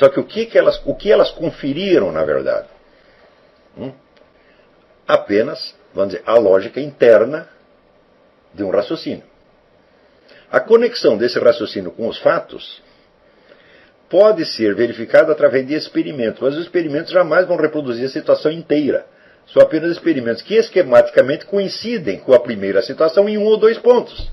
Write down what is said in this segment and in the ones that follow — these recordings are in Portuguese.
Só que o que elas conferiram, na verdade? Apenas, vamos dizer, a lógica interna de um raciocínio. A conexão desse raciocínio com os fatos pode ser verificada através de experimentos, mas os experimentos jamais vão reproduzir a situação inteira. São apenas experimentos que esquematicamente coincidem com a primeira situação em um ou dois pontos.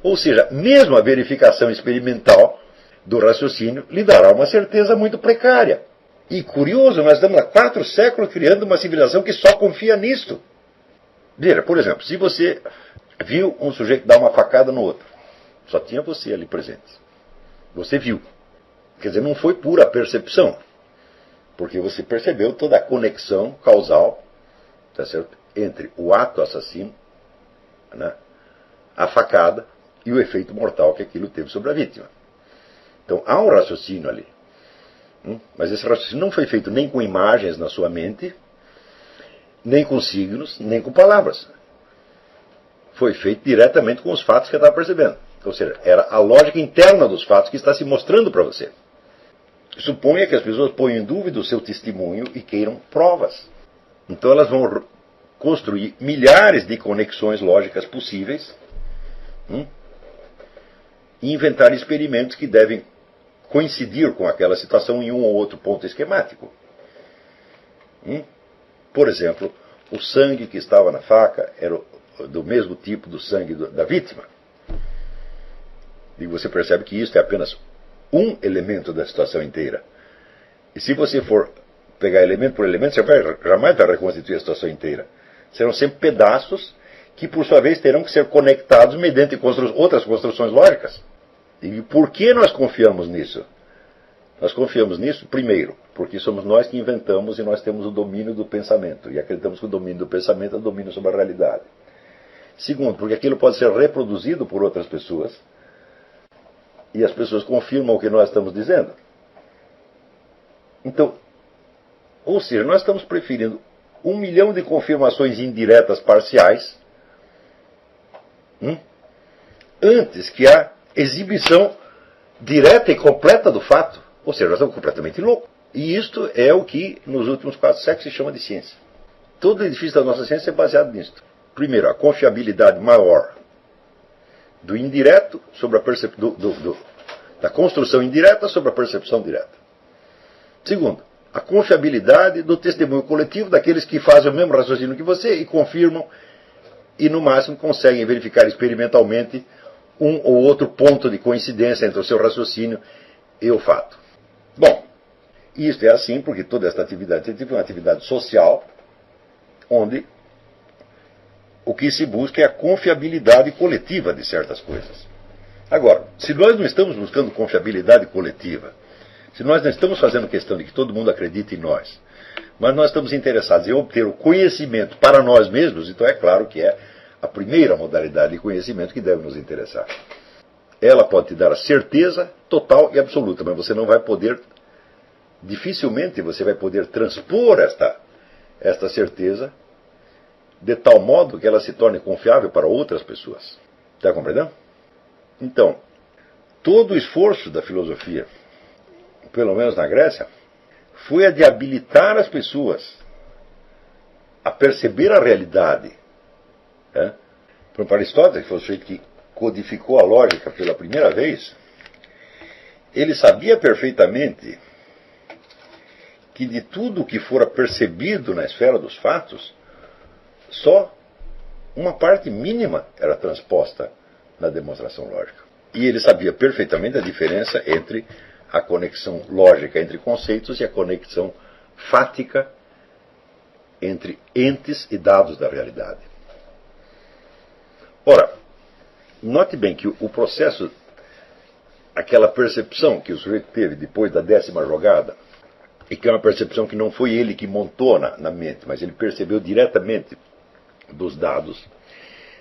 Ou seja, mesmo a verificação experimental do raciocínio lhe dará uma certeza muito precária. E curioso, nós estamos há 4 séculos criando uma civilização que só confia nisto. Veja, por exemplo, se você viu um sujeito dar uma facada no outro, só tinha você ali presente. Você viu. Quer dizer, não foi pura percepção, porque você percebeu toda a conexão causal, tá certo, entre o ato assassino, né, a facada e o efeito mortal que aquilo teve sobre a vítima. Então há um raciocínio ali. Mas esse raciocínio não foi feito nem com imagens na sua mente, nem com signos, nem com palavras. Foi feito diretamente com os fatos que você estava percebendo. Ou seja, era a lógica interna dos fatos que está se mostrando para você. Suponha que as pessoas ponham em dúvida o seu testemunho e queiram provas. Então elas vão construir milhares de conexões lógicas possíveis e inventar experimentos que devem coincidir com aquela situação em um ou outro ponto esquemático. Por exemplo, o sangue que estava na faca era do mesmo tipo do sangue da vítima. E você percebe que isso é apenas um elemento da situação inteira. E se você for pegar elemento por elemento, você jamais vai reconstituir a situação inteira. Serão sempre pedaços que, por sua vez, terão que ser conectados mediante outras construções lógicas. E por que nós confiamos nisso? Nós confiamos nisso, primeiro, porque somos nós que inventamos e nós temos o domínio do pensamento. E acreditamos que o domínio do pensamento é o domínio sobre a realidade. Segundo, porque aquilo pode ser reproduzido por outras pessoas e as pessoas confirmam o que nós estamos dizendo. Então, ou seja, nós estamos preferindo 1 milhão de confirmações indiretas parciais antes que a exibição direta e completa do fato. Ou seja, nós estamos completamente loucos. E isto é o que nos últimos 4 séculos se chama de ciência. Todo o edifício da nossa ciência é baseado nisto. Primeiro, a confiabilidade maior do indireto sobre a da construção indireta sobre a percepção direta. Segundo, a confiabilidade do testemunho coletivo daqueles que fazem o mesmo raciocínio que você e confirmam e no máximo conseguem verificar experimentalmente um ou outro ponto de coincidência entre o seu raciocínio e o fato. Bom, isto é assim porque toda esta atividade científica é uma atividade social onde o que se busca é a confiabilidade coletiva de certas coisas. Agora, se nós não estamos buscando confiabilidade coletiva, se nós não estamos fazendo questão de que todo mundo acredite em nós, mas nós estamos interessados em obter o conhecimento para nós mesmos, então é claro que é a primeira modalidade de conhecimento que deve nos interessar. Ela pode te dar a certeza total e absoluta, mas você não vai poder, dificilmente você vai poder transpor esta certeza de tal modo que ela se torne confiável para outras pessoas. Está compreendendo? Então, todo o esforço da filosofia, pelo menos na Grécia, foi a de habilitar as pessoas a perceber a realidade. Para Aristóteles, que foi o sujeito que codificou a lógica pela primeira vez, ele sabia perfeitamente que de tudo o que fora percebido na esfera dos fatos, só uma parte mínima era transposta na demonstração lógica. E ele sabia perfeitamente a diferença entre a conexão lógica entre conceitos e a conexão fática entre entes e dados da realidade. Ora, note bem que o processo, aquela percepção que o sujeito teve depois da 10ª jogada, e que é uma percepção que não foi ele que montou na mente, mas ele percebeu diretamente dos dados,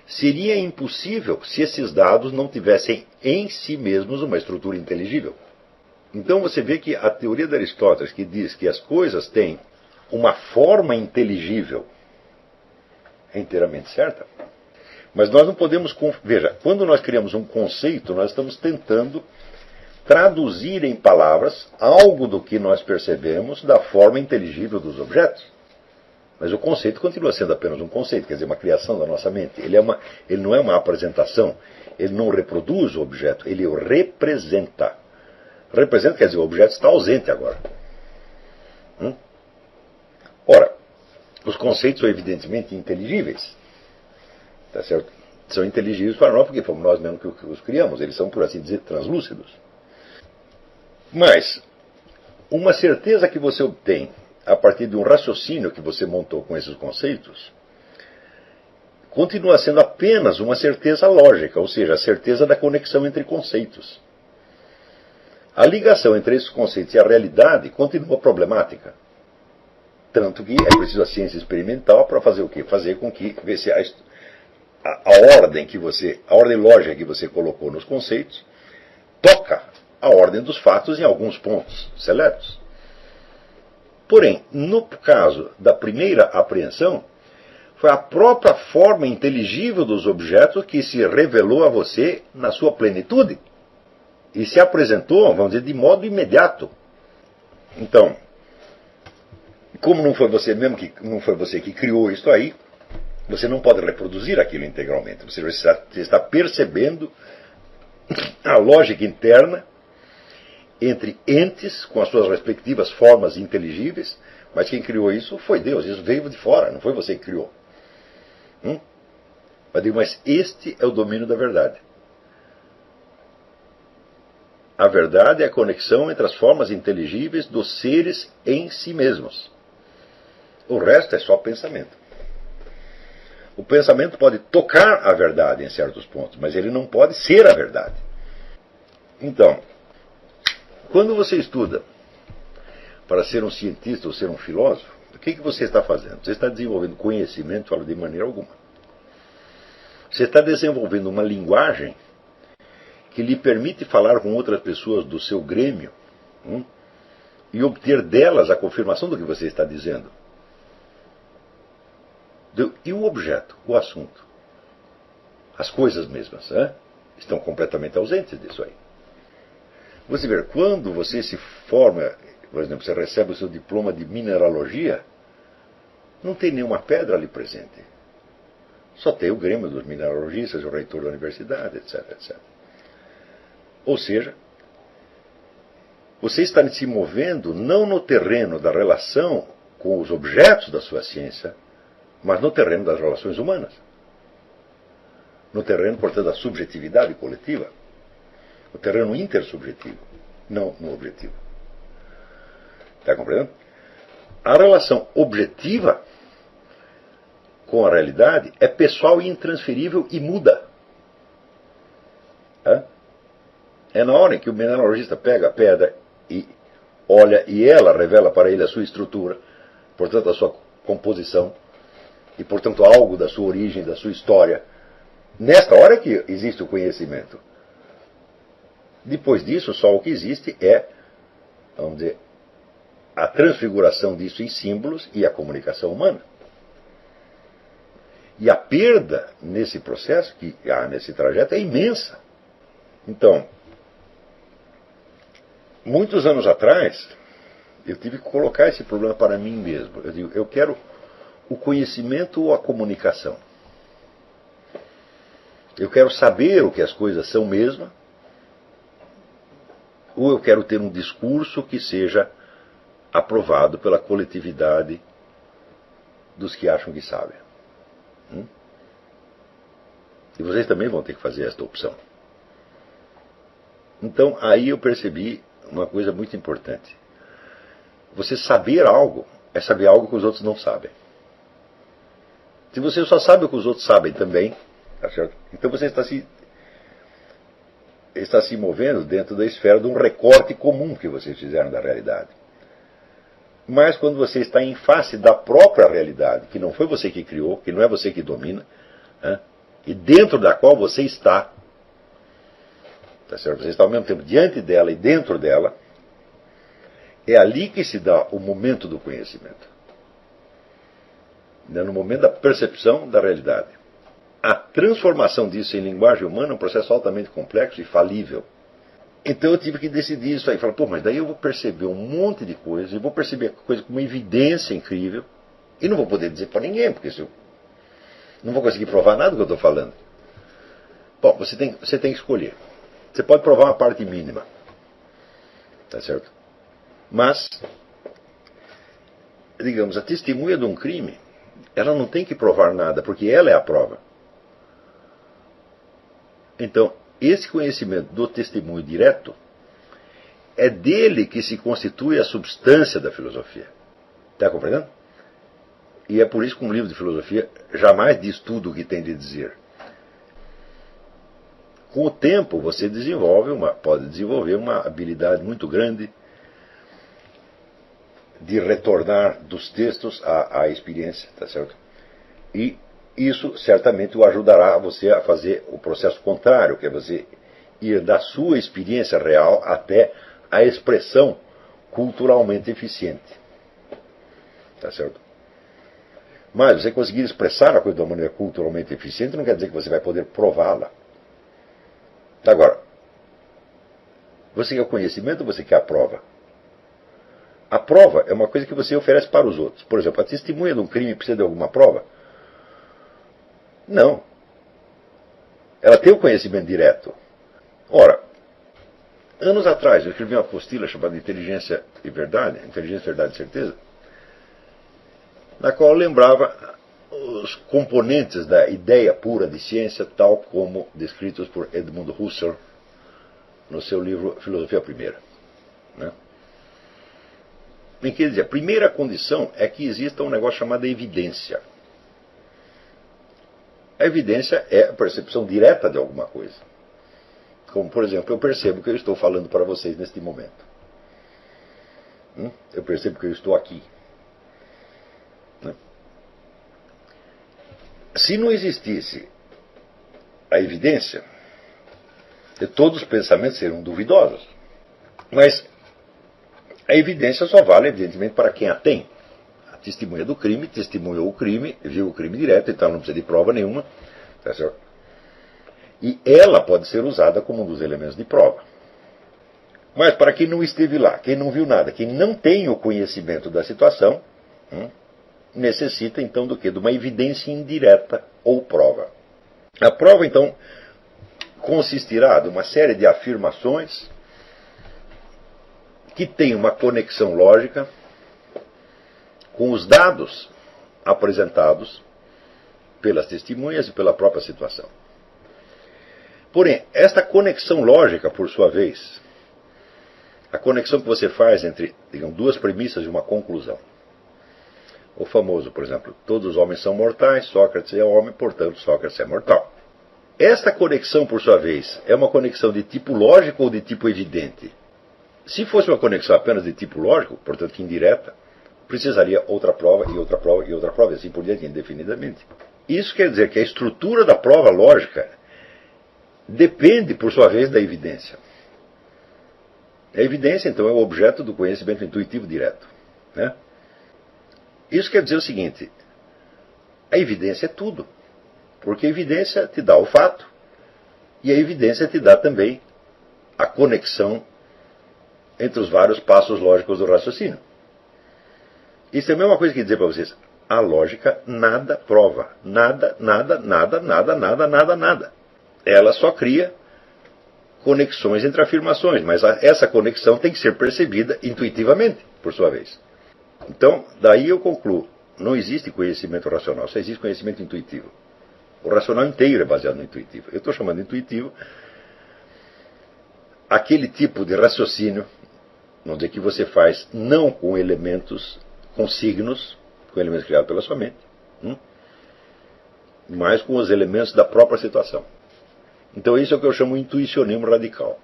seria impossível se esses dados não tivessem em si mesmos uma estrutura inteligível. Então você vê que a teoria de Aristóteles, que diz que as coisas têm uma forma inteligível, é inteiramente certa. Mas nós não podemos... Veja, quando nós criamos um conceito, nós estamos tentando traduzir em palavras algo do que nós percebemos da forma inteligível dos objetos. Mas o conceito continua sendo apenas um conceito, quer dizer, uma criação da nossa mente. Ele não é uma apresentação, ele não reproduz o objeto, ele o representa. Representa quer dizer, o objeto está ausente agora. Ora, os conceitos são evidentemente inteligíveis. Tá certo? São inteligíveis para nós porque fomos nós mesmos que os criamos. Eles são, por assim dizer, translúcidos. Mas, uma certeza que você obtém a partir de um raciocínio que você montou com esses conceitos, continua sendo apenas uma certeza lógica, ou seja, a certeza da conexão entre conceitos. A ligação entre esses conceitos e a realidade continua problemática. Tanto que é preciso a ciência experimental para fazer o quê? Fazer com que ver se a ordem lógica que você colocou nos conceitos toca a ordem dos fatos em alguns pontos seletos. Porém, no caso da primeira apreensão, foi a própria forma inteligível dos objetos que se revelou a você na sua plenitude e se apresentou, vamos dizer, de modo imediato. Então, como não foi você mesmo não foi você que criou isso aí, você não pode reproduzir aquilo integralmente. Você está percebendo a lógica interna entre entes com as suas respectivas formas inteligíveis, mas quem criou isso foi Deus. Isso veio de fora, não foi você que criou. Mas este é o domínio da verdade. A verdade é a conexão entre as formas inteligíveis dos seres em si mesmos. O resto é só pensamento. O pensamento pode tocar a verdade em certos pontos, mas ele não pode ser a verdade. Então, quando você estuda para ser um cientista ou ser um filósofo, o que você está fazendo? Você está desenvolvendo conhecimento de maneira alguma. Você está desenvolvendo uma linguagem que lhe permite falar com outras pessoas do seu grêmio e obter delas a confirmação do que você está dizendo. E o objeto, o assunto, as coisas mesmas, estão completamente ausentes disso aí. Você vê, quando você se forma, por exemplo, você recebe o seu diploma de mineralogia, não tem nenhuma pedra ali presente. Só tem o grêmio dos mineralogistas, o reitor da universidade, etc, etc. Ou seja, você está se movendo não no terreno da relação com os objetos da sua ciência, mas no terreno das relações humanas. No terreno, portanto, da subjetividade coletiva. O terreno intersubjetivo, não no objetivo. Está compreendendo? A relação objetiva com a realidade é pessoal e intransferível e muda. É na hora em que o mineralogista pega a pedra e olha, e ela revela para ele a sua estrutura, portanto a sua composição, e portanto algo da sua origem, da sua história. Nesta hora que existe o conhecimento. Depois disso, só o que existe é, vamos dizer, a transfiguração disso em símbolos e a comunicação humana. E a perda nesse processo, que há nesse trajeto, é imensa. Então, muitos anos atrás, eu tive que colocar esse problema para mim mesmo. Eu digo, eu quero o conhecimento ou a comunicação. Eu quero saber o que as coisas são mesmo, ou eu quero ter um discurso que seja aprovado pela coletividade dos que acham que sabem. E vocês também vão ter que fazer esta opção. Então, aí eu percebi uma coisa muito importante. Você saber algo é saber algo que os outros não sabem. Se você só sabe o que os outros sabem também, tá certo? Então você está se movendo dentro da esfera de um recorte comum que vocês fizeram da realidade. Mas quando você está em face da própria realidade, que não foi você que criou, que não é você que domina, e dentro da qual você está, tá certo? Você está ao mesmo tempo diante dela e dentro dela, é ali que se dá o momento do conhecimento. No momento da percepção da realidade. A transformação disso em linguagem humana é um processo altamente complexo e falível. Então eu tive que decidir isso aí. Falar, pô, mas daí eu vou perceber um monte de coisa, eu vou perceber coisa com uma evidência incrível, e não vou poder dizer para ninguém, porque se eu não vou conseguir provar nada do que eu estou falando. Bom, você tem que escolher. Você pode provar uma parte mínima. Tá certo? Mas, digamos, a testemunha de um crime, ela não tem que provar nada, porque ela é a prova. Então, esse conhecimento do testemunho direto é dele que se constitui a substância da filosofia. Está compreendendo? E é por isso que um livro de filosofia jamais diz tudo o que tem de dizer. Com o tempo, você pode desenvolver uma habilidade muito grande de retornar dos textos à experiência, tá certo? E isso certamente o ajudará a você a fazer o processo contrário, que é você ir da sua experiência real até a expressão culturalmente eficiente. Tá certo? Mas você conseguir expressar a coisa de uma maneira culturalmente eficiente não quer dizer que você vai poder prová-la. Agora, você quer o conhecimento ou você quer a prova? A prova é uma coisa que você oferece para os outros. Por exemplo, a testemunha de um crime precisa de alguma prova? Não. Ela tem o conhecimento direto. Ora, anos atrás eu escrevi uma apostila chamada Inteligência e Verdade, Inteligência, Verdade e Certeza, na qual eu lembrava os componentes da ideia pura de ciência, tal como descritos por Edmund Husserl no seu livro Filosofia Primeira. Né? Em que ele dizia, a primeira condição é que exista um negócio chamado evidência. A evidência é a percepção direta de alguma coisa. Como, por exemplo, eu percebo que eu estou falando para vocês neste momento. Eu percebo que eu estou aqui. Se não existisse a evidência, todos os pensamentos seriam duvidosos. Mas a evidência só vale, evidentemente, para quem a tem. A testemunha do crime testemunhou o crime, viu o crime direto, então não precisa de prova nenhuma. Tá certo? E ela pode ser usada como um dos elementos de prova. Mas para quem não esteve lá, quem não viu nada, quem não tem o conhecimento da situação, necessita então do quê? De uma evidência indireta ou prova. A prova, então, consistirá de uma série de afirmações que tem uma conexão lógica com os dados apresentados pelas testemunhas e pela própria situação. Porém, esta conexão lógica, por sua vez, a conexão que você faz entre, digamos, duas premissas e uma conclusão. O famoso, por exemplo, todos os homens são mortais, Sócrates é homem, portanto Sócrates é mortal. Esta conexão, por sua vez, é uma conexão de tipo lógico ou de tipo evidente? Se fosse uma conexão apenas de tipo lógico, portanto indireta, precisaria outra prova e outra prova e outra prova, e assim por diante, indefinidamente. Isso quer dizer que a estrutura da prova lógica depende, por sua vez, da evidência. A evidência, então, é o objeto do conhecimento intuitivo direto. Né? Isso quer dizer o seguinte, a evidência é tudo. Porque a evidência te dá o fato, e a evidência te dá também a conexão entre os vários passos lógicos do raciocínio. Isso é a mesma coisa que dizer para vocês, a lógica nada prova. Nada, nada, nada, nada, nada, nada, nada. Ela só cria conexões entre afirmações, mas essa conexão tem que ser percebida intuitivamente, por sua vez. Então, daí eu concluo, não existe conhecimento racional, só existe conhecimento intuitivo. O racional inteiro é baseado no intuitivo. Eu estou chamando de intuitivo aquele tipo de raciocínio, vamos dizer, que você faz não com elementos, com signos, com elementos criados pela sua mente, mas com os elementos da própria situação. Então isso é o que eu chamo de intuicionismo radical.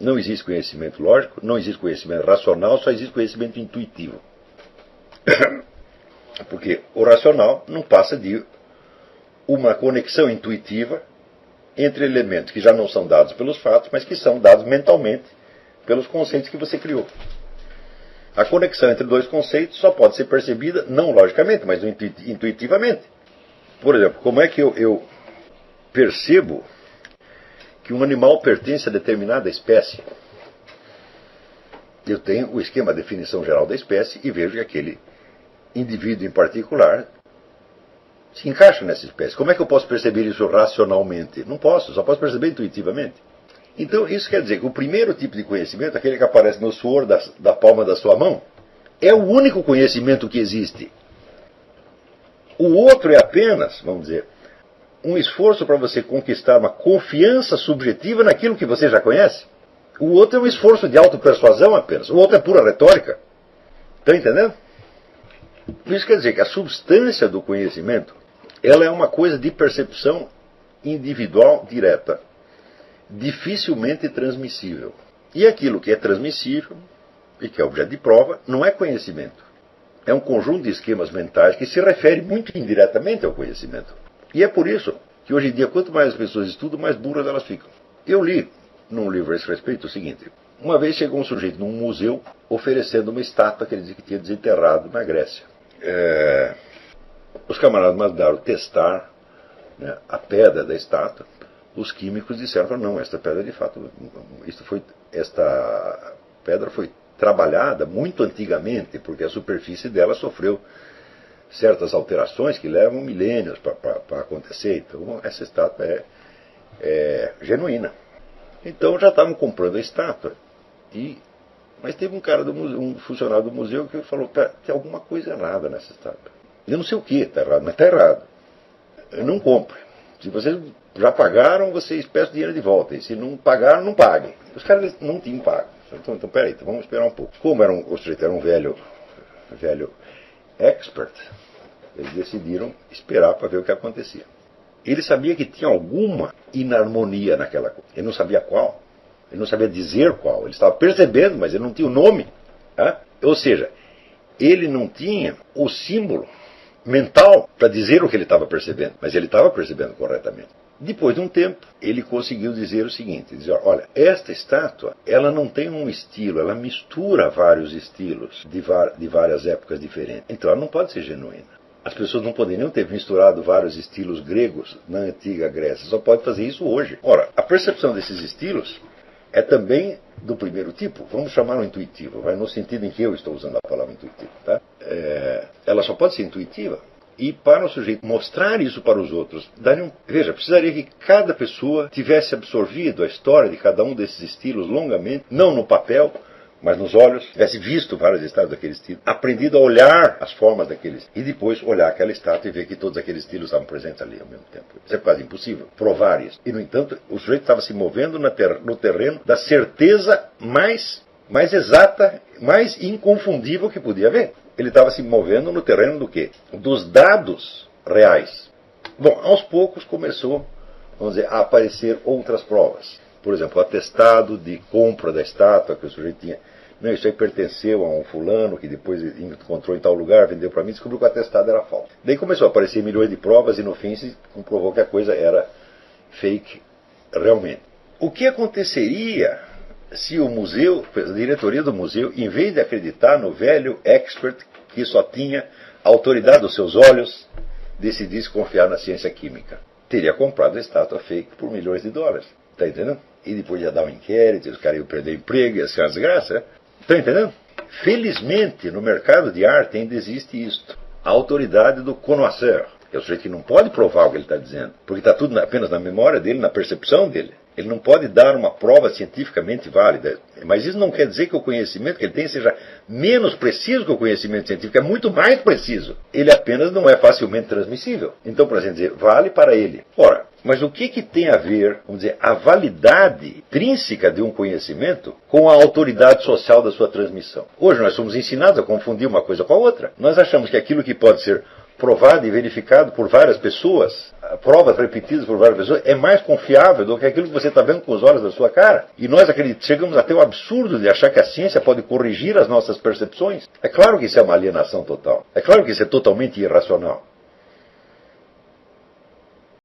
Não existe conhecimento lógico, não existe conhecimento racional, só existe conhecimento intuitivo. Porque o racional não passa de uma conexão intuitiva entre elementos que já não são dados pelos fatos, mas que são dados mentalmente pelos conceitos que você criou. A conexão entre dois conceitos só pode ser percebida, não logicamente, mas intuitivamente. Por exemplo, como é que eu percebo que um animal pertence a determinada espécie, eu tenho o esquema, a definição geral da espécie, e vejo que aquele indivíduo em particular se encaixa nessa espécie. Como é que eu posso perceber isso racionalmente? Não posso, só posso perceber intuitivamente. Então, isso quer dizer que o primeiro tipo de conhecimento, aquele que aparece no suor da palma da sua mão, é o único conhecimento que existe. O outro é apenas, vamos dizer, um esforço para você conquistar uma confiança subjetiva naquilo que você já conhece. O outro é um esforço de autopersuasão apenas. O outro é pura retórica. Está entendendo? Isso quer dizer que a substância do conhecimento, ela é uma coisa de percepção individual direta, dificilmente transmissível. E aquilo que é transmissível, e que é objeto de prova, não é conhecimento. É um conjunto de esquemas mentais que se refere muito indiretamente ao conhecimento. E é por isso que hoje em dia, quanto mais as pessoas estudam, mais burras elas ficam. Eu li num livro a esse respeito o seguinte: uma vez chegou um sujeito num museu oferecendo uma estátua que ele dizia que tinha desenterrado na Grécia. Os camaradas mandaram testar, né, a pedra da estátua. Os químicos disseram: não, esta pedra de fato, esta pedra foi trabalhada muito antigamente, porque a superfície dela sofreu certas alterações que levam milênios para acontecer. Então essa estátua é genuína. Então já estavam comprando a estátua. Mas teve um cara um funcionário do museu que falou: tem alguma coisa errada nessa estátua. Eu não sei o que está errado, mas está errado. Eu não compre. Se vocês já pagaram, vocês peçam dinheiro de volta. E se não pagaram, não paguem. Os caras não tinham pago. Então peraí, então vamos esperar um pouco. Como o sujeito era um velho expert, eles decidiram esperar para ver o que acontecia. Ele sabia que tinha alguma inarmonia naquela coisa. Ele não sabia qual. Ele não sabia dizer qual. Ele estava percebendo, mas ele não tinha o nome. Tá? Ou seja, ele não tinha o símbolo mental para dizer o que ele estava percebendo. Mas ele estava percebendo corretamente. Depois de um tempo, ele conseguiu dizer o seguinte: dizer, olha, esta estátua, ela não tem um estilo, ela mistura vários estilos de várias épocas diferentes. Então ela não pode ser genuína. As pessoas não poderiam ter misturado vários estilos gregos na antiga Grécia. Só pode fazer isso hoje. Ora, a percepção desses estilos é também do primeiro tipo. Vamos chamar-lo intuitivo, vai no sentido em que eu estou usando a palavra intuitivo. Tá? Ela só pode ser intuitiva. E para o sujeito mostrar isso para os outros, veja, precisaria que cada pessoa tivesse absorvido a história de cada um desses estilos longamente, não no papel, mas nos olhos, tivesse visto vários estados daquele estilo, aprendido a olhar as formas daqueles, e depois olhar aquela estátua e ver que todos aqueles estilos estavam presentes ali ao mesmo tempo. Isso é quase impossível, provar isso. E, no entanto, o sujeito estava se movendo no terreno da certeza mais exata, mais inconfundível que podia haver. Ele estava se movendo no terreno do quê? Dos dados reais. Bom, aos poucos começou, vamos dizer, a aparecer outras provas. Por exemplo, o atestado de compra da estátua que o sujeito tinha. Não, isso aí pertenceu a um fulano que depois encontrou em tal lugar, vendeu para mim, descobriu que o atestado era falso. Daí começou a aparecer milhões de provas e no fim se comprovou que a coisa era fake realmente. O que aconteceria se o museu, a diretoria do museu, em vez de acreditar no velho expert que só tinha a autoridade dos seus olhos, decidisse confiar na ciência química? Teria comprado a estátua fake por milhões de dólares. Está entendendo? E depois ia dar um inquérito, os caras iam perder emprego, ia ser uma desgraça. Está entendendo? Felizmente, no mercado de arte ainda existe isto. A autoridade do connoisseur. É o sujeito que não pode provar o que ele está dizendo, porque está tudo apenas na memória dele, na percepção dele. Ele não pode dar uma prova cientificamente válida. Mas isso não quer dizer que o conhecimento que ele tem seja menos preciso que o conhecimento científico. É muito mais preciso. Ele apenas não é facilmente transmissível. Então, por exemplo, dizer, vale para ele. Ora, mas o que tem a ver, vamos dizer, a validade intrínseca de um conhecimento com a autoridade social da sua transmissão? Hoje nós somos ensinados a confundir uma coisa com a outra. Nós achamos que aquilo que pode ser provado e verificado por várias pessoas, provas repetidas por várias pessoas, é mais confiável do que aquilo que você está vendo com os olhos da sua cara. E nós chegamos até o absurdo de achar que a ciência pode corrigir as nossas percepções. É claro que isso é uma alienação total. É claro que isso é totalmente irracional.